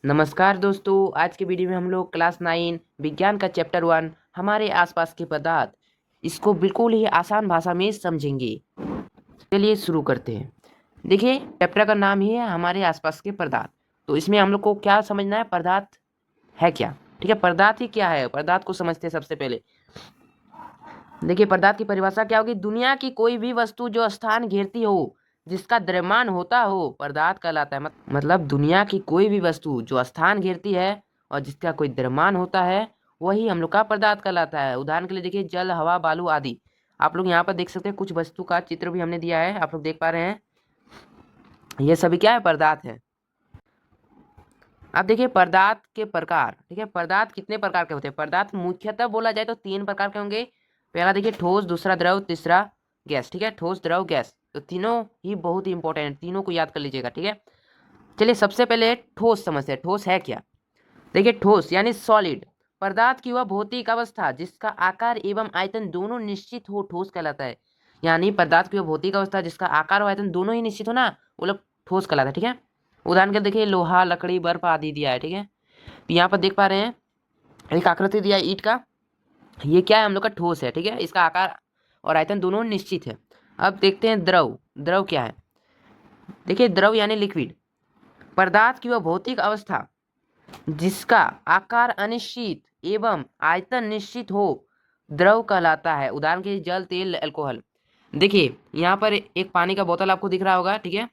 नमस्कार दोस्तों, आज के वीडियो में हम लोग क्लास 9 विज्ञान का चैप्टर 1 हमारे आसपास के पदार्थ इसको बिल्कुल ही आसान भाषा में समझेंगे। चलिए शुरू करते हैं। देखिए, चैप्टर का नाम ही है हमारे आसपास के पदार्थ। तो इसमें हम लोग को क्या समझना है, पदार्थ है क्या। ठीक है, पदार्थ ही क्या है, पदार्थ को समझते हैं। सबसे पहले देखिए, पदार्थ की परिभाषा क्या होगी। दुनिया की कोई भी वस्तु जो स्थान घेरती हो, जिसका द्रव्यमान होता हो, पदार्थ कहलाता है। मतलब दुनिया की कोई भी वस्तु जो स्थान घेरती है और जिसका कोई द्रव्यमान होता है, वही हम लोग का पदार्थ कहलाता है। उदाहरण के लिए देखिए, जल, हवा, बालू आदि। आप लोग यहाँ पर देख सकते हैं, कुछ वस्तु का चित्र भी हमने दिया है, आप लोग देख पा रहे हैं। ये सभी क्या है, पदार्थ है। अब देखिए पदार्थ के प्रकार। ठीक है, पदार्थ कितने प्रकार के होते हैं। पदार्थ मुख्यतः बोला जाए तो 3 प्रकार के होंगे। पहला देखिए ठोस, दूसरा द्रव, तीसरा गैस। ठीक है, ठोस, द्रव, गैस, तो तीनों ही बहुत ही इंपॉर्टेंट है, तीनों को याद कर लीजिएगा। ठीक है, चलिए सबसे पहले ठोस समझते हैं। ठोस है क्या। देखिए, ठोस यानी सॉलिड पदार्थ की वह भौतिक अवस्था जिसका आकार एवं आयतन दोनों निश्चित हो, ठोस कहलाता है। यानी पदार्थ की वह भौतिक अवस्था जिसका आकार और आयतन दोनों ही निश्चित हो ना, वो लोग ठोस कहलाता है। ठीक है, उदाहरण के देखिए, लोहा, लकड़ी, बर्फ आदि दिया है। ठीक है, यहाँ पर देख पा रहे हैं एक आकृति दिया है ईंट का। ये क्या है, हम लोग का ठोस है। ठीक है, इसका आकार और आयतन दोनों निश्चित है। अब देखते हैं द्रव। द्रव क्या है। देखिए, द्रव यानी लिक्विड पदार्थ की वह भौतिक अवस्था जिसका आकार अनिश्चित एवं आयतन निश्चित हो, द्रव कहलाता है। उदाहरण के लिए जल, तेल, अल्कोहल। देखिए यहाँ पर एक पानी का बोतल आपको दिख रहा होगा। ठीक है,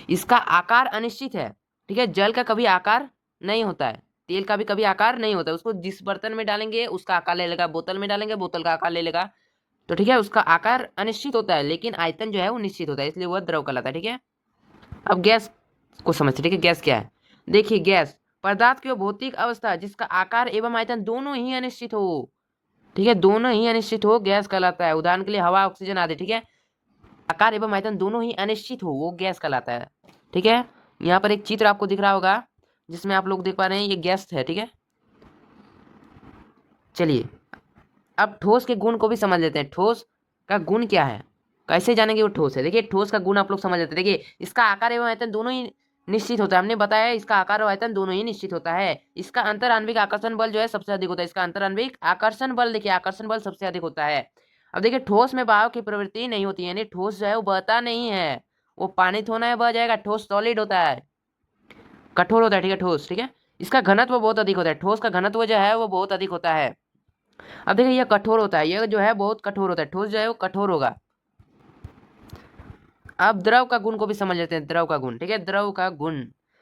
इसका आकार अनिश्चित है। ठीक है, जल का कभी आकार नहीं होता है, तेल का भी कभी आकार नहीं होता है। उसको जिस बर्तन में डालेंगे उसका आकार ले लेगा, बोतल में डालेंगे बोतल का आकार ले लेगा। तो ठीक है, उसका आकार अनिश्चित होता है लेकिन आयतन जो है वो निश्चित होता है, इसलिए वह द्रव कहलाता है। ठीक है, अब गैस को समझते। ठीक है, गैस क्या है। देखिए, गैस पदार्थ की भौतिक अवस्था जिसका आकार एवं आयतन दोनों ही अनिश्चित हो। ठीक है, दोनों ही अनिश्चित हो, गैस कहलाता है। उदाहरण के लिए हवा, ऑक्सीजन आदि। ठीक है, आकार एवं आयतन दोनों ही अनिश्चित हो, वो गैस कहलाता है। ठीक है, यहाँ पर एक चित्र आपको दिख रहा होगा जिसमें आप लोग देख पा रहे हैं ये गैस है। ठीक है, चलिए अब ठोस के गुण को भी समझ लेते हैं। ठोस का गुण क्या है, कैसे जानेंगे वो ठोस है। देखिए, ठोस का गुण आप लोग समझ लेते हैं। देखिए, इसका आकार एवं आयतन दोनों ही निश्चित होता है। हमने बताया इसका आकार और आयतन दोनों ही निश्चित होता है। इसका अंतर आणविक आकर्षण बल जो है सबसे अधिक होता है। इसका अंतर आणविक आकर्षण बल, देखिए आकर्षण बल सबसे अधिक होता है। अब देखिए, ठोस में बहाव की प्रवृत्ति नहीं होती है, यानी ठोस जो है वो बहता नहीं है। वो पानी थोड़ा है बह जाएगा। ठोस सॉलिड होता है, कठोर होता है। ठीक है, ठोस। ठीक है, इसका घनत्व बहुत अधिक होता है। ठोस का घनत्व जो है वो बहुत अधिक होता है। अब देखिए, यह कठोर होता है, यह जो है बहुत कठोर होता है। ठोस जो है वो कठोर होगा। अब द्रव का गुण को भी समझ लेते हैं। द्रव का गुण। ठीक है, द्रव का गुण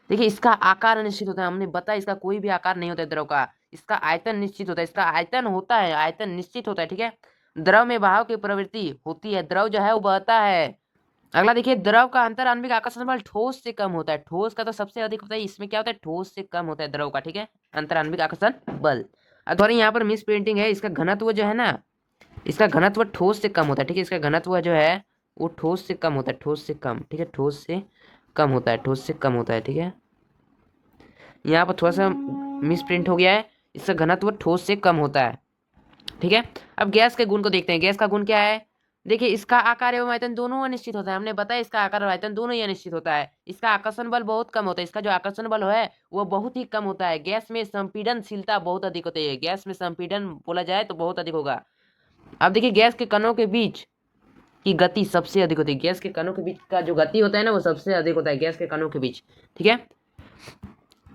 देखिए, इसका आकार अनिश्चित होता है। हमने बताया इसका कोई भी आकार नहीं होता है द्रव का। इसका आयतन निश्चित होता है। इसका आयतन होता है, आयतन निश्चित होता है। ठीक है, द्रव में बहाव की प्रवृत्ति होती है, द्रव जो है वो बहता है। अगला देखिए, द्रव का अंतर आणविक आकर्षण बल ठोस से कम होता है। ठोस का तो सबसे अधिक होता है, इसमें क्या होता है, ठोस से कम होता है द्रव का। ठीक है, अंतर आणविक आकर्षण बल। और यहाँ पर मिस प्रिंटिंग है, इसका घनत्व जो है ना, इसका घनत्व ठोस से कम होता है। ठीक है, इसका घनत्व जो है वो ठोस से कम होता है, ठोस से कम। ठीक है, ठोस से कम होता है, ठोस से कम होता है। ठीक है, यहाँ पर थोड़ा सा मिस प्रिंट हो गया है, इसका घनत्व ठोस से कम होता है। ठीक है, अब गैस के गुण को देखते हैं। गैस का गुण क्या है। देखिए, इसका आकार एवं आयतन दोनों अनिश्चित होता है। हमने बताया इसका आकार और आयतन दोनों ही अनिश्चित होता है। इसका आकर्षण बल बहुत कम होता है। इसका जो आकर्षण बल है वो बहुत ही कम होता है। गैस में संपीडनशीलता बहुत अधिक होती है। गैस में संपीडन बोला जाए तो बहुत अधिक होगा। अब देखिए, गैस के कणों के बीच की गति सबसे अधिक होती है। गैस के कणों के बीच का जो गति होता है ना, वो सबसे अधिक होता है गैस के कणों के बीच। ठीक है,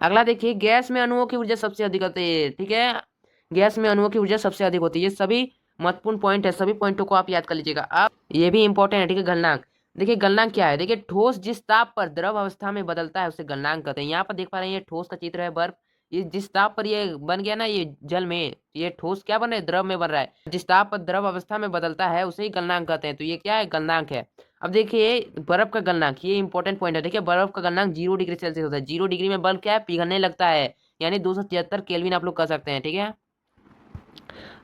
अगला देखिए, गैस में अणुओं की ऊर्जा सबसे अधिक होती है। ठीक है, गैस में अणुओं की ऊर्जा सबसे अधिक होती है। ये सभी महत्वपूर्ण पॉइंट है, सभी पॉइंटों को आप याद कर लीजिएगा। अब ये भी इंपॉर्टेंट है। ठीक है, गलनांक। देखिए, गलनांक क्या है। देखिए, ठोस जिस ताप पर द्रव अवस्था में बदलता है उसे गलनांक कहते हैं। यहाँ पर देख पा रहे हैं, ये ठोस का चित्र है, बर्फ। ये जिस ताप पर ये बन गया ना, ये जल में, ये ठोस क्या बन रहा है, द्रव में बन रहा है। जिस ताप पर द्रव अवस्था में बदलता है उसे ही गलनांक कहते हैं। तो ये क्या है, गलनांक है। अब देखिए, बर्फ का गलनांक, ये इंपॉर्टेंट पॉइंट है। देखिए, बर्फ का गलनांक 0 डिग्री सेल्सियस होता है। 0 डिग्री में बर्फ क्या है, पिघलने लगता है, यानी 273 केल्विन आप लोग कह सकते हैं। ठीक है,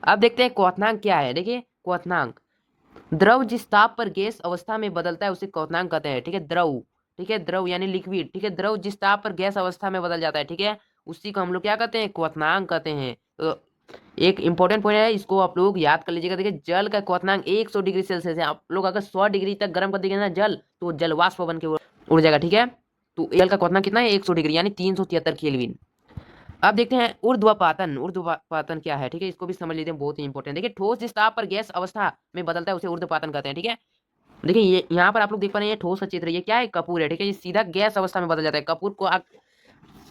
अब देखते हैं क्वथनांक क्या है। देखिए, क्वथनांक द्रव जिस ताप पर गैस अवस्था में बदलता है उसे क्वथनांक कहते हैं। ठीक है, द्रव। ठीक है, द्रव यानी लिक्विड। ठीक है, द्रव जिस ताप पर गैस अवस्था में बदल जाता है, ठीक है, उसी को हम लोग क्या कहते हैं, क्वथनांक कहते हैं। तो एक इंपॉर्टेंट पॉइंट है, इसको आप लोग याद कर लीजिएगा। देखिए, जल का क्वथनांक 100 डिग्री सेल्सियस है। आप लोग अगर 100 डिग्री तक गर्म कर देंगे ना जल, तो जल वाष्प बन के उड़ जाएगा। ठीक है, तो जल का क्वथनांक कितना है 100 डिग्री यानी 373 केल्विन। अब देखते हैं ऊर्ध्वपातन। ऊर्ध्वपातन क्या है, ठीक है, इसको भी समझ लीजिए, बहुत ही इंपॉर्टेंट। देखिए ठोस जिस ताप पर गैस अवस्था में बदलता है उसे ऊर्ध्वपातन कहते हैं, ठीक है। देखिए ये यहाँ पर आप लोग देख पा रहे हैं, ये ठोस का चित्र, ये क्या है, कपूर है, ठीक है। ये सीधा गैस अवस्था में बदल जाता है। कपूर को आग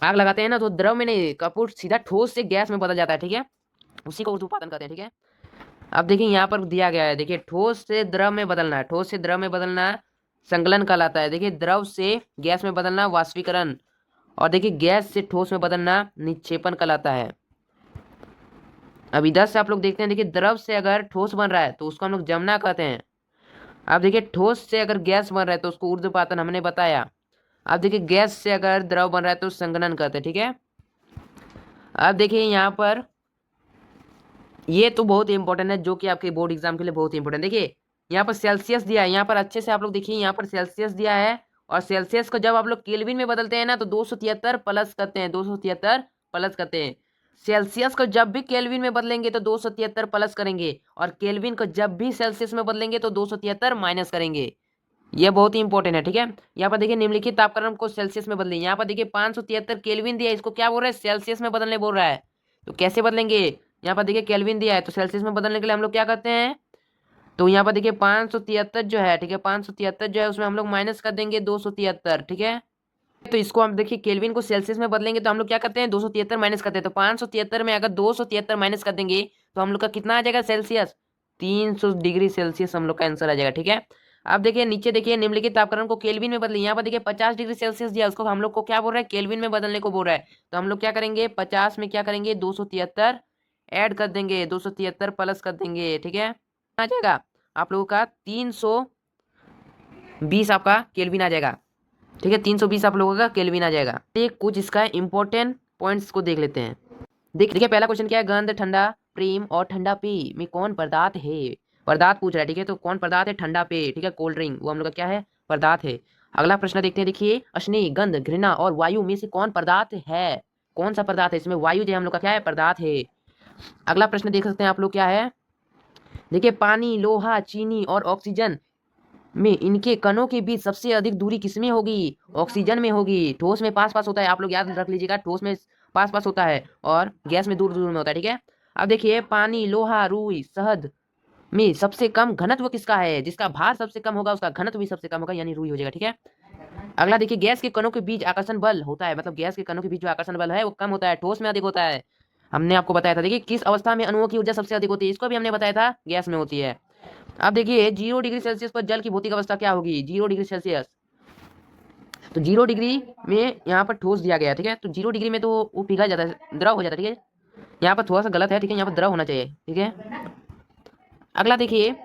आग लगाते हैं ना, तो द्रव में नहीं, कपूर सीधा ठोस से गैस में बदल जाता है, ठीक है, उसी को ऊर्ध्वपातन कहते हैं, ठीक है। अब देखिए यहाँ पर दिया गया है, देखिए ठोस से द्रव में बदलना है, ठोस से द्रव में बदलना संकलन कहलाता है। देखिए द्रव से गैस में बदलना वाष्पीकरण, और देखिए गैस से ठोस में बदलना निक्षेपण कहलाता है। अब इधर से आप लोग देखते हैं, देखिए द्रव से अगर ठोस बन रहा है तो उसको हम लोग जमना कहते हैं। अब देखिए ठोस से अगर गैस बन रहा है तो उसको ऊर्ध्वपातन हमने बताया। अब देखिए गैस से अगर द्रव बन रहा है तो संघनन कहते हैं, ठीक है। अब देखिए यहाँ पर ये तो बहुत इंपॉर्टेंट है, जो कि आपके बोर्ड एग्जाम के लिए बहुत इंपॉर्टेंट। देखिए यहाँ पर सेल्सियस दिया है, यहाँ पर अच्छे से आप लोग देखिए, यहाँ पर सेल्सियस दिया है, और सेल्सियस को जब आप लोग केल्विन में बदलते हैं ना तो 273 प्लस करते हैं, 273 प्लस करते हैं। सेल्सियस को जब भी केल्विन में बदलेंगे तो 273 प्लस करेंगे, और केल्विन को जब भी सेल्सियस में बदलेंगे तो 273 माइनस करेंगे। ये बहुत ही इंपॉर्टेंट है, ठीक है। यहाँ पर देखिए निम्नलिखित तापक्रम को सेल्सियस में बदलें। यहाँ पर देखिए 573 केल्विन दिया है, इसको क्या बोल रहा है, सेल्सियस में बदलने बोल रहा है। तो कैसे बदलेंगे, यहाँ पर देखिए केल्विन दिया है, तो सेल्सियस में बदलने के लिए हम लोग क्या करते हैं, तो यहाँ पर देखिए 573 जो है, ठीक है, 573 जो है उसमें हम लोग माइनस कर देंगे 273, ठीक है। तो इसको हम देखिए केल्विन को सेल्सियस में बदलेंगे तो हम लोग क्या करते हैं, 273 माइनस करते हैं। तो 573 में अगर 273 माइनस कर देंगे तो हम लोग का कितना आ जाएगा सेल्सियस, 300 डिग्री सेल्सियस हम लोग का आंसर आ जाएगा, ठीक है। अब देखिए नीचे देखिए निम्नलिखित तापक्रम को केल्विन में बदले। यहाँ पर देखिए 50 डिग्री सेल्सियस दिया, उसको हम लोग को क्या बोल रहा है, केल्विन में बदलने को बोल रहा है। तो हम लोग क्या करेंगे, 50 में क्या करेंगे, 273 ऐड कर देंगे, 273 प्लस कर देंगे, ठीक है। आ जाएगा आप लोगों का 320 आपका केल्विन आ जाएगा, ठीक है, 320 आप लोगों का केल्विन आ जाएगा। एक कुछ इसका इंपॉर्टेंट पॉइंट्स को देख लेते हैं। देखिए पहला क्वेश्चन क्या है, गंध, ठंडा प्रेम और ठंडा पेय में कौन पदार्थ है। पदार्थ पूछ रहा है, ठीक है, तो कौन पदार्थ है, ठंडा पेय, ठीक है, कोल्ड ड्रिंक, वो हम लोग का क्या है, पदार्थ है। अगला प्रश्न देखते हैं, देखिए स्नेह, गंध, घृणा और वायु में से कौन पदार्थ है, कौन सा पदार्थ है, इसमें वायु जो हम लोग का क्या है, पदार्थ है। अगला प्रश्न देख सकते हैं आप लोग, क्या है, देखिए पानी, लोहा, चीनी और ऑक्सीजन में इनके कणों के बीच सबसे अधिक दूरी किसमें होगी, ऑक्सीजन में होगी। ठोस में पास पास होता है, आप लोग याद रख लीजिएगा, ठोस में पास पास होता है और गैस में दूर दूर में होता है, ठीक है। अब देखिए पानी, लोहा, रुई, शहद में सबसे कम घनत्व किसका है, जिसका भार सबसे कम होगा उसका घनत्व भी सबसे कम होगा, यानी रुई हो जाएगा, ठीक है। अगला देखिए गैस के कणों के बीच आकर्षण बल होता है, मतलब गैस के कणों के बीच जो आकर्षण बल है वो कम होता है, ठोस में अधिक होता है, हमने आपको बताया था। देखिए किस अवस्था में अणुओं की ऊर्जा सबसे अधिक होती है, इसको भी हमने बताया था, गैस में होती है। अब देखिए 0 डिग्री सेल्सियस पर जल की भौतिक अवस्था क्या होगी, 0 डिग्री सेल्सियस, तो 0 डिग्री में यहाँ पर ठोस दिया गया है, ठीक है, तो 0 डिग्री में तो वो पिघल जाता है, द्रव हो जाता है, ठीक है। यहाँ पर थोड़ा सा गलत है, ठीक है, यहाँ पर द्रव होना चाहिए, ठीक है। अगला देखिए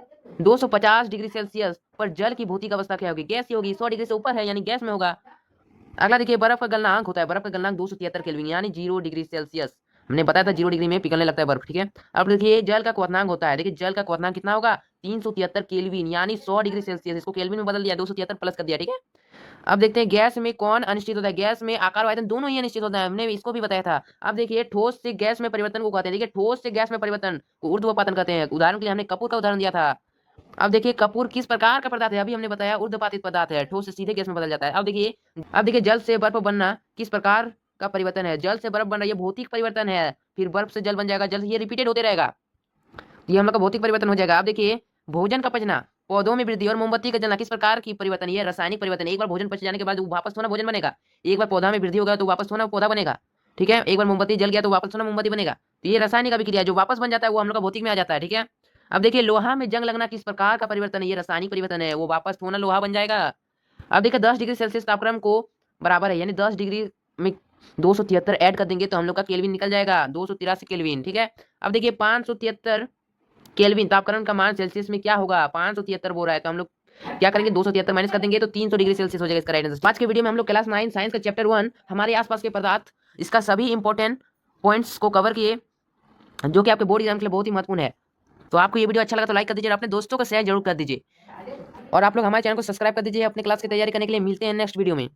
250 डिग्री सेल्सियस पर जल की भौतिक अवस्था क्या होगी, गैस ही होगी, 100 डिग्री से ऊपर है यानी गैस में होगा। अगला देखिए बर्फ का गलनांक होता है, बर्फ का गलनांक 273 केल्विन यानी 0 डिग्री सेल्सियस, हमने बताया था 0 डिग्री में पिघलने लगता है बर्फ, ठीक है। अब देखिए जल का क्वथनांक होता है, देखिए जल का क्वथनांक कितना होगा, 373 केल्विन यानी 100 डिग्री सेल्सियस, इसको केल्विन में बदल दिया, 273 प्लस कर दिया, ठीक है। अब देखते हैं गैस में कौन अनिश्चित होता है, गैस में आकार व आयतन दोनों ही अनिश्चित होता है, हमने इसको भी बताया था। अब देखिए ठोस से गैस में परिवर्तन को कहते हैं, देखिए ठोस से गैस में परिवर्तन को ऊर्ध्वपातन कहते हैं। उदाहरण के लिए हमने कपूर का उदाहरण दिया था। अब देखिए कपूर किस प्रकार का पदार्थ है, अभी हमने बताया ऊर्ध्वपातित पदार्थ है, ठोस से सीधे गैस में बदल जाता है। अब देखिए जल से बर्फ बनना किस प्रकार का परिवर्तन है, जल से बर्फ बन रहा है, ये भौतिक परिवर्तन है, फिर बर्फ से जल बन जाएगा, जल ये रिपीटेड होते रहेगा, ये हम लोग का भौतिक परिवर्तन हो जाएगा। अब देखिए भोजन का पचना, पौधों में वृद्धि और मोमबत्ती का जलना किस प्रकार की परिवर्तन, ये रासायनिक परिवर्तन। एक बार भोजन पच जाने के बाद वापस थोड़ा भोजन बनेगा, एक बार पौधा में वृद्धि होगा तो वापस थोड़ा पौधा बनेगा, ठीक है। एक बार मोमबत्ती जल गया तो वापस थोड़ा मोमबत्ती बनेगा, तो ये रासायनिक अभिक्रिया जो वापस बन जाता है वो हम लोग का भौतिक में आ जाता है, ठीक है। अब देखिए लोहा में जंग लगना किस प्रकार का परिवर्तन है, ये रासायनिक परिवर्तन है, वो वापस थोड़ा लोहा बन जाएगा। अब देखिए 10 डिग्री सेल्सियस तापक्रम को बराबर है, यानी 10 डिग्री में 273 ऐड कर देंगे तो हम लोग का केल्विन निकल जाएगा 283 केल्विन, ठीक है। अब देखिए 573 केल्विन तापक्रम का मान सेल्सियस में क्या होगा, 573 बोल रहा है, तो हम लोग क्या करेंगे, 273 माइनस कर देंगे तो 300 डिग्री सेल्सियस हो जाएगा इसका राइट आंसर। आज के वीडियो में हम लोग क्लास 9 साइंस का चैप्टर 1 हमारे आसपास के पदार्थ, इसका सभी इंपॉर्टेंट पॉइंट्स को कवर किए, जो कि आपके बोर्ड एग्जाम के लिए बहुत ही महत्वपूर्ण है। तो आपको ये वीडियो अच्छा लगा तो लाइक कर दीजिए, अपने दोस्तों को शेयर जरूर कर दीजिए, और आप लोग हमारे चैनल को सब्सक्राइब कर दीजिए अपने क्लास की तैयारी करने के लिए। मिलते हैं नेक्स्ट वीडियो में।